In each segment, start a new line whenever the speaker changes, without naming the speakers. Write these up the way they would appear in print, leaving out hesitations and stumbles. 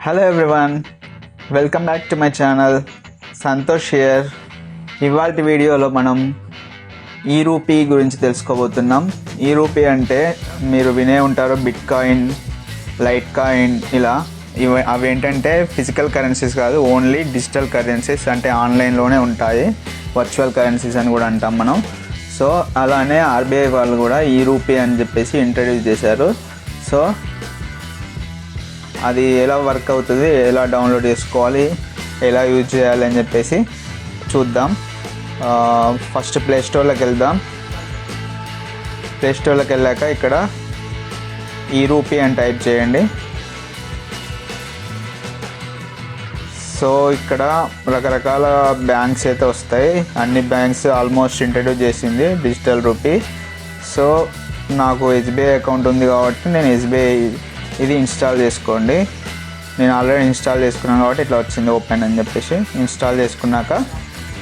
Hello everyone, welcome back to my channel Santosh here. ఇవాళ వీడియోలో మనం ఈ-రూపీ గురించి తెలుసుకోబోతున్నాం. ఈ-రూపీ అంటే మీరు వినే ఉంటారు, బిట్ కాయిన్, లైట్ కాయిన్, ఇలా. అవి ఏంటంటే ఫిజికల్ కరెన్సీస్ కాదు, ఓన్లీ డిజిటల్ కరెన్సీస్, అంటే ఆన్లైన్లోనే ఉంటాయి. వర్చువల్ కరెన్సీస్ అని కూడా అంటాం మనం. సో అలానే ఆర్బీఐ వాళ్ళు కూడా ఈ-రూపీ అని చెప్పేసి ఇంట్రడ్యూస్ చేశారు. సో అది ఎలా వర్క్ అవుతుంది, ఎలా డౌన్లోడ్ చేసుకోవాలి, ఎలా యూజ్ చేయాలి అని చెప్పేసి చూద్దాం. ఫస్ట్ ప్లేస్టోర్లోకి వెళ్దాం. ప్లేస్టోర్లోకి వెళ్ళాక ఇక్కడ ఈ-రూపీ అని టైప్ చేయండి. సో ఇక్కడ రకరకాల బ్యాంక్స్ అయితే వస్తాయి. అన్ని బ్యాంక్స్ ఆల్మోస్ట్ ఇంట్రడ్యూస్ చేసింది డిజిటల్ రూపీ. సో నాకు ఎస్బీఐ అకౌంట్ ఉంది కాబట్టి నేను ఎస్బీఐ ఇది ఇన్స్టాల్ చేసుకోండి. నేను ఆల్రెడీ ఇన్స్టాల్ చేసుకున్నాను కాబట్టి ఇట్లా వచ్చింది ఓపెన్ అని చెప్పేసి. ఇన్స్టాల్ చేసుకున్నాక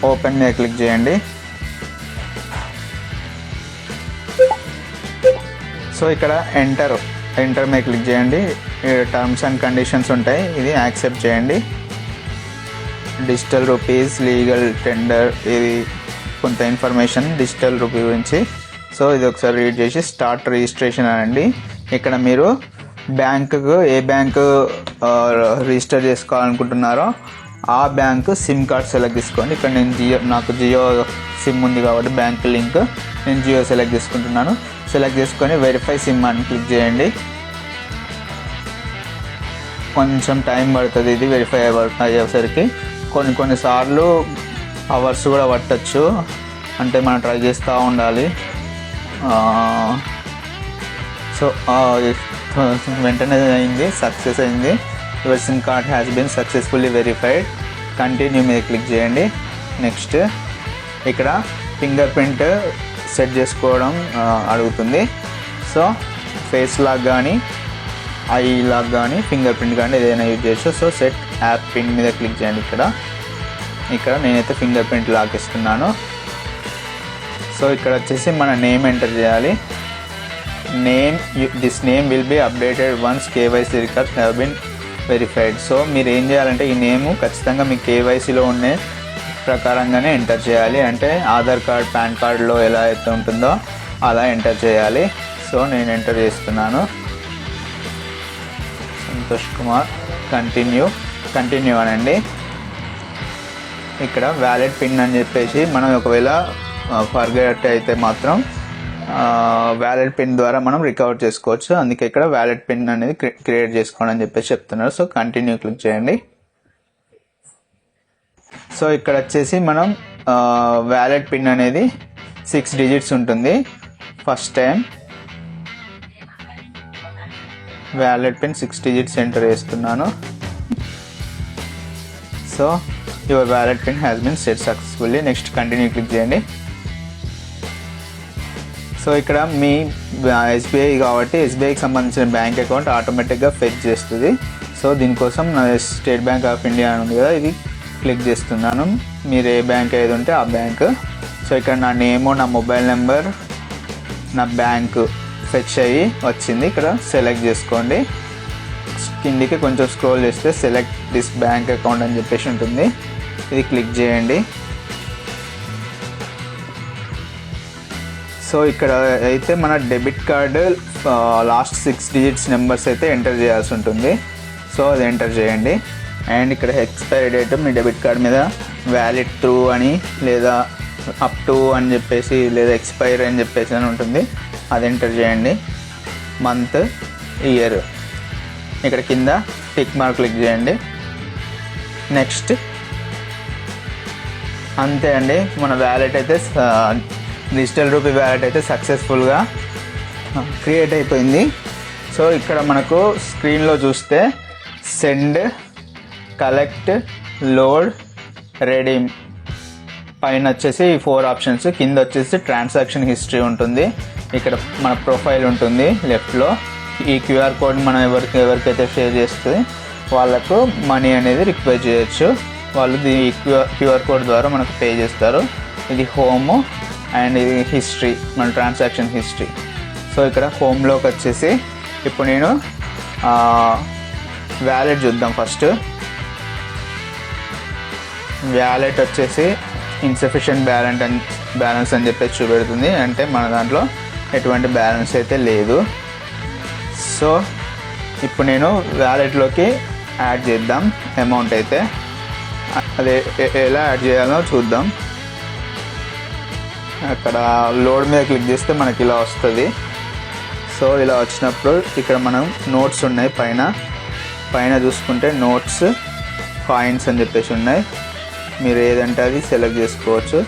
ఓపెన్ మీద క్లిక్ చేయండి. సో ఇక్కడ ఎంటర్ మీద క్లిక్ చేయండి. టర్మ్స్ అండ్ కండిషన్స్ ఉంటాయి, ఇది యాక్సెప్ట్ చేయండి. డిజిటల్ రూపీస్ లీగల్ టెండర్, ఇది కొంత ఇన్ఫర్మేషన్ డిజిటల్ రూపీ గురించి. సో ఇది ఒకసారి రీడ్ చేసి స్టార్ట్ రిజిస్ట్రేషన్ అనండి. ఇక్కడ మీరు బ్యాంకుకు ఏ బ్యాంకు రిజిస్టర్ చేసుకోవాలనుకుంటున్నారో ఆ బ్యాంకు సిమ్ కార్డ్ సెలెక్ట్ చేసుకోండి. ఇక్కడ నేను నాకు జియో సిమ్ ఉంది కాబట్టి బ్యాంక్ లింక్ నేను జియో సెలెక్ట్ చేసుకుంటున్నాను. సెలెక్ట్ చేసుకొని వెరిఫై సిమ్ అని క్లిక్ చేయండి. కొంచెం టైం పడుతుంది ఇది వెరిఫై అయ్యేసరికి. కొన్నిసార్లు అవర్స్ కూడా పట్టచ్చు, అంటే మనం ట్రై చేస్తూ ఉండాలి. సో వెంటనే అయింది, సక్సెస్ అయింది. Your sim card has been successfully verified. Continue మీద క్లిక్ చేయండి. నెక్స్ట్ ఇక్కడ ఫింగర్ ప్రింట్ సెట్ చేసుకోవడం అడుగుతుంది. సో ఫేస్ లాగ్ కానీ ఐ లాగ్ కానీ ఫింగర్ ప్రింట్ కానీ ఏదైనా యూజ్ చేయొచ్చు. సో సెట్ యాప్ పిన్ మీద క్లిక్ చేయండి. ఇక్కడ నేనైతే ఫింగర్ ప్రింట్ లాక్ ఇస్తున్నాను. సో ఇక్కడ వచ్చేసి మన నేమ్ ఎంటర్ చేయాలి. This name will be updated once KYC records have been verified. So మీరు ఏం చేయాలంటే ఈ నేము ఖచ్చితంగా మీ కేవైసీలో ఉండే ప్రకారంగానే ఎంటర్ చేయాలి. అంటే ఆధార్ కార్డ్, పాన్ కార్డులో ఎలా అయితే ఉంటుందో అలా ఎంటర్ చేయాలి. సో నేను ఎంటర్ చేస్తున్నాను, సంతోష్ కుమార్. కంటిన్యూ అనండి. ఇక్కడ వ్యాలిడ్ పిన్ అని చెప్పేసి మనం ఒకవేళ ఫర్గెట్ అయితే మాత్రం వ్యాలిడ్ పిన్ ద్వారా మనం రికవర్ చేసుకోవచ్చు. అందుకే ఇక్కడ వ్యాలిడ్ పిన్ అనేది క్రియేట్ చేసుకోండి అని చెప్పేసి చెప్తున్నారు. సో కంటిన్యూ క్లిక్ చేయండి. సో ఇక్కడ వచ్చేసి మనం వ్యాలిడ్ పిన్ అనేది 6 డిజిట్స్ ఉంటుంది. First time valid pin 6 digits enter చేస్తున్నాను. So your valid pin has been set successfully. Next continue click చేయండి. సో ఇక్కడ మీ ఎస్బీఐ కాబట్టి ఎస్బీఐకి సంబంధించిన బ్యాంక్ అకౌంట్ ఆటోమేటిక్గా ఫెచ్ చేస్తుంది. సో దీనికోసం నా స్టేట్ బ్యాంక్ ఆఫ్ ఇండియా అని ఉంది కదా, ఇది క్లిక్ చేస్తున్నాను. మీరు ఏ బ్యాంక్ ఏది ఉంటే ఆ బ్యాంక్. సో ఇక్కడ నా నేము, నా మొబైల్ నెంబర్, నా బ్యాంకు ఫెచ్ అయ్యి వచ్చింది. ఇక్కడ సెలెక్ట్ చేసుకోండి. కిందికి కొంచెం స్క్రోల్ చేస్తే సెలెక్ట్ దిస్ బ్యాంక్ అకౌంట్ అని చెప్పేసి ఉంటుంది, ఇది క్లిక్ చేయండి. సో ఇక్కడ అయితే మన debit card last 6 digits numbers అయితే ఎంటర్ చేయాల్సి ఉంటుంది. సో అది ఎంటర్ చేయండి. అండ్ ఇక్కడ ఎక్స్పైరీ డేట్ మీ డెబిట్ కార్డ్ మీద వ్యాలిడ్ త్రూ అని, లేదా అప్ టు అని చెప్పేసి, లేదా ఎక్స్పైర్ అని చెప్పేసి అని ఉంటుంది, అది ఎంటర్ చేయండి. Month, year. ఇక్కడ కింద టిక్ మార్క్ క్లిక్ చేయండి. నెక్స్ట్. అంతే అండి, మన వ్యాలెట్ అయితే డిజిటల్ రూపీ వ్యాలెట్ అయితే సక్సెస్ఫుల్గా క్రియేట్ అయిపోయింది. సో ఇక్కడ మనకు స్క్రీన్లో చూస్తే సెండ్, కలెక్ట్, లోడ్, రెడీమ్ పైన వచ్చేసి 4 ఆప్షన్స్. కింద వచ్చేసి ట్రాన్సాక్షన్ హిస్టరీ ఉంటుంది. ఇక్కడ మన ప్రొఫైల్ ఉంటుంది లెఫ్ట్లో. ఈ క్యూఆర్ కోడ్ మనం ఎవరికైతే షేర్ చేస్తే వాళ్ళకు మనీ అనేది రిక్వెస్ట్ చేయొచ్చు. వాళ్ళు ఈ క్యూఆర్ కోడ్ ద్వారా మనకు పే చేస్తారు. ఇది హోము అండ్ ఇది హిస్టరీ, మన ట్రాన్సాక్షన్ హిస్టరీ. సో ఇక్కడ హోమ్లోకి వచ్చేసి ఇప్పుడు నేను వ్యాలెట్ చూద్దాం. ఫస్ట్ వ్యాలెట్ వచ్చేసి ఇన్సఫిషియెంట్ బ్యాలెన్స్ అని చెప్పేసి చూపెడుతుంది. అంటే మన దాంట్లో ఎటువంటి బ్యాలెన్స్ అయితే లేదు. సో ఇప్పుడు నేను వ్యాలెట్లోకి యాడ్ చేద్దాం అమౌంట్ అయితే. అదే ఎలా యాడ్ చేయాలో చూద్దాం. అక్కడ లోడ్ మీద క్లిక్ చేస్తే మనకి ఇలా వస్తుంది. సో ఇలా వచ్చినప్పుడు ఇక్కడ మనం నోట్స్ ఉన్నాయి. పైన చూసుకుంటే నోట్స్, కాయిన్స్ అని చెప్పేసి ఉన్నాయి. మీరు ఏదంటే అది సెలెక్ట్ చేసుకోవచ్చు.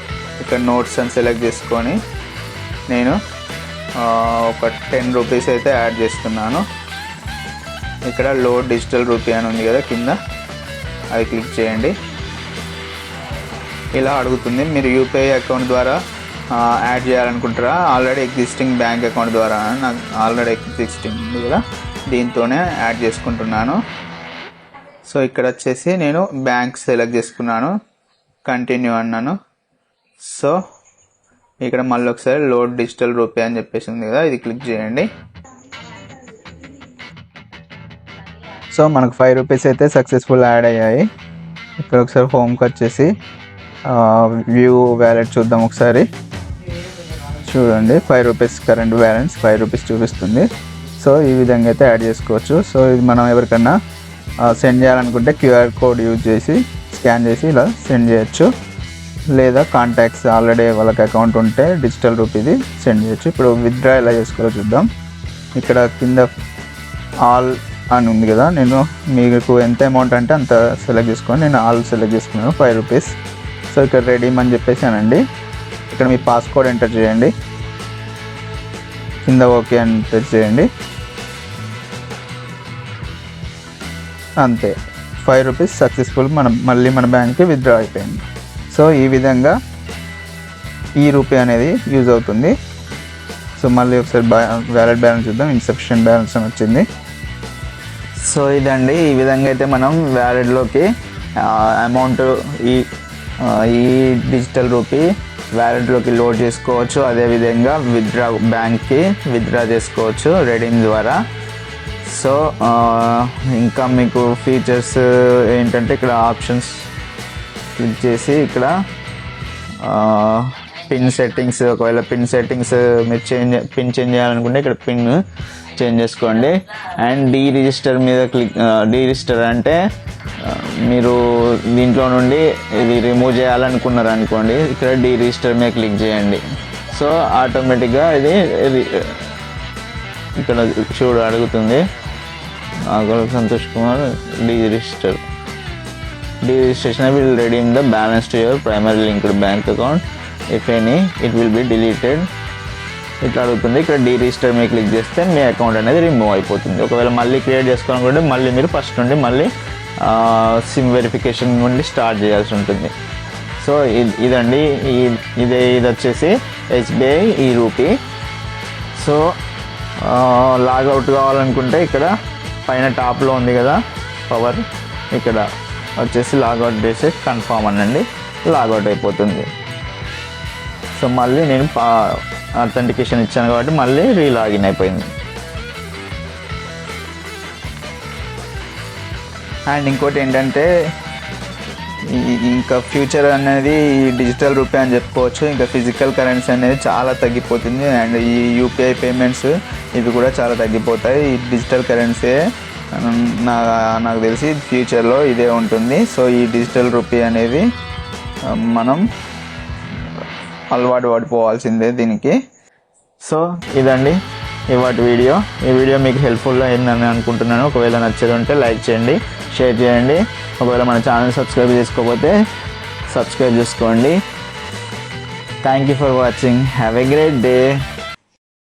ఇక్కడ నోట్స్ అని సెలెక్ట్ చేసుకొని నేను ఒక 10 రూపీస్ అయితే యాడ్ చేస్తున్నాను. ఇక్కడ లోడ్ డిజిటల్ రూపీ అని ఉంది కదా కింద, అది క్లిక్ చేయండి. ఇలా అడుగుతుంది. మీరు యూపీఐ అకౌంట్ ద్వారా యాడ్ చేయాలనుకుంటారా, ఆల్రెడీ ఎగ్జిస్టింగ్ బ్యాంక్ అకౌంట్ ద్వారా? నాకు ఆల్రెడీ ఎగ్జిస్టింగ్ ఉంది కదా, దీంతోనే యాడ్ చేసుకుంటున్నాను. సో ఇక్కడ వచ్చేసి నేను బ్యాంక్ సెలెక్ట్ చేసుకున్నాను, కంటిన్యూ అన్నాను. సో ఇక్కడ మళ్ళీ ఒకసారి లోడ్ డిజిటల్ రూపీ అని చెప్పేసి ఉంది కదా, ఇది క్లిక్ చేయండి. సో మనకు 5 రూపీస్ అయితే సక్సెస్ఫుల్ యాడ్ అయ్యాయి. ఇక్కడ ఒకసారి హోమ్కి వచ్చేసి వ్యూ వ్యాలెట్ చూద్దాం ఒకసారి. చూడండి 5 రూపీస్ కరెంట్ బ్యాలెన్స్ 5 రూపీస్ చూపిస్తుంది. సో ఈ విధంగా అయితే యాడ్ చేసుకోవచ్చు. సో ఇది మనం ఎవరికన్నా సెండ్ చేయాలనుకుంటే క్యూఆర్ కోడ్ యూజ్ చేసి స్కాన్ చేసి ఇలా సెండ్ చేయొచ్చు. లేదా కాంటాక్ట్స్ ఆల్రెడీ వాళ్ళకి అకౌంట్ ఉంటే డిజిటల్ రూపీది సెండ్ చేయొచ్చు. ఇప్పుడు విత్డ్రా ఎలా చేసుకోవాలో చూద్దాం. ఇక్కడ కింద ఆల్ అని ఉంది కదా, నేను మీకు ఎంత అమౌంట్ అంటే అంత సెలెక్ట్ చేసుకొని నేను ఆల్ సెలెక్ట్ చేసుకున్నాను 5 రూపీస్. సో ఇక్కడ రెడీమ్ అని చెప్పేసి అనండి. ఇక్కడ మీ పాస్కోడ్ ఎంటర్ చేయండి, కింద ఓకే అని ఎంటర్ చేయండి. అంతే, 5 రూపీస్ సక్సెస్ఫుల్ మళ్ళీ మన బ్యాంక్కి విత్డ్రా అయిపోయింది. సో ఈ విధంగా E-Rupee అనేది యూజ్ అవుతుంది. సో మళ్ళీ ఒకసారి వ్యాలెట్ బ్యాలెన్స్ చూద్దాం. ఇన్సఫిషియెంట్ బ్యాలెన్స్ అని వచ్చింది. సో ఇదండి, ఈ విధంగా అయితే మనం వ్యాలెట్లోకి అమౌంట్ ఈ డిజిటల్ రూపీ వ్యాలెట్లోకి లోడ్ చేసుకోవచ్చు. అదేవిధంగా బ్యాంక్కి విత్డ్రా చేసుకోవచ్చు రెడీమ్ ద్వారా. సో ఇంకా మీకు ఫీచర్స్ ఏంటంటే ఇక్కడ ఆప్షన్స్ క్లిక్ చేసి ఇక్కడ పిన్ సెట్టింగ్స్, ఒకవేళ పిన్ సెట్టింగ్స్ మీరు పిన్ చేంజ్ చేయాలనుకుంటే ఇక్కడ పిన్ చేంజ్ చేసుకోండి. అండ్ డీరిజిస్టర్ మీద డీరిజిస్టర్ అంటే మీరు దీంట్లో నుండి ఇది రిమూవ్ చేయాలనుకున్నారు అనుకోండి, ఇక్కడ డీరిజిస్టర్ మీద క్లిక్ చేయండి. సో ఆటోమేటిక్గా ఇది ఇక్కడ అడుగుతుంది. Santosh Kumar deregistration will redeem the balance to your primary linked bank account. If any, it will be deleted. ఇట్లా అడుగుతుంది. ఇక్కడ డీరిజిస్టర్ మీద క్లిక్ చేస్తే మీ అకౌంట్ అనేది రిమూవ్ అయిపోతుంది. ఒకవేళ మళ్ళీ క్రియేట్ చేసుకోవాలనుకుంటే మళ్ళీ మీరు ఫస్ట్ నుండి మళ్ళీ సిమ్ వెరిఫికేషన్ నుండి స్టార్ట్ చేయాల్సి ఉంటుంది. సో ఇదండి, ఇది వచ్చేసి SBI E-Rupee. సో లాగౌట్ కావాలనుకుంటే ఇక్కడ పైన టాప్లో ఉంది కదా పవర్, ఇక్కడ వచ్చేసి లాగౌట్ చేసి కన్ఫర్మ్ అనండి, లాగౌట్ అయిపోతుంది. సో మళ్ళీ నేను అథెంటికేషన్ ఇచ్చాను కాబట్టి మళ్ళీ రీలాగిన్ అయిపోయింది. అండ్ ఇంకోటి ఏంటంటే ఇంకా ఫ్యూచర్ అనేది ఈ డిజిటల్ రూపీ అని చెప్పుకోవచ్చు. ఇంకా ఫిజికల్ కరెన్సీ అనేది చాలా తగ్గిపోతుంది. అండ్ ఈ యూపీఐ పేమెంట్స్ ఇవి కూడా చాలా తగ్గిపోతాయి. ఈ డిజిటల్ కరెన్సీ నాకు తెలిసి ఫ్యూచర్లో ఇదే ఉంటుంది. సో ఈ డిజిటల్ రూపీ అనేది మనం అలవాటు పడిపోవాల్సిందే దీనికి. సో ఇదండి ఇవాటి వీడియో. ఈ వీడియో మీకు హెల్ప్ఫుల్గా అయిందని అనుకుంటున్నాను. ఒకవేళ నచ్చేది ఉంటే లైక్ చేయండి, షేర్ చేయండి. ఒకవేళ మన ఛానల్ సబ్స్క్రైబ్ చేసుకోకపోతే సబ్స్క్రైబ్ చేసుకోండి. Thank you for watching. Have a great day.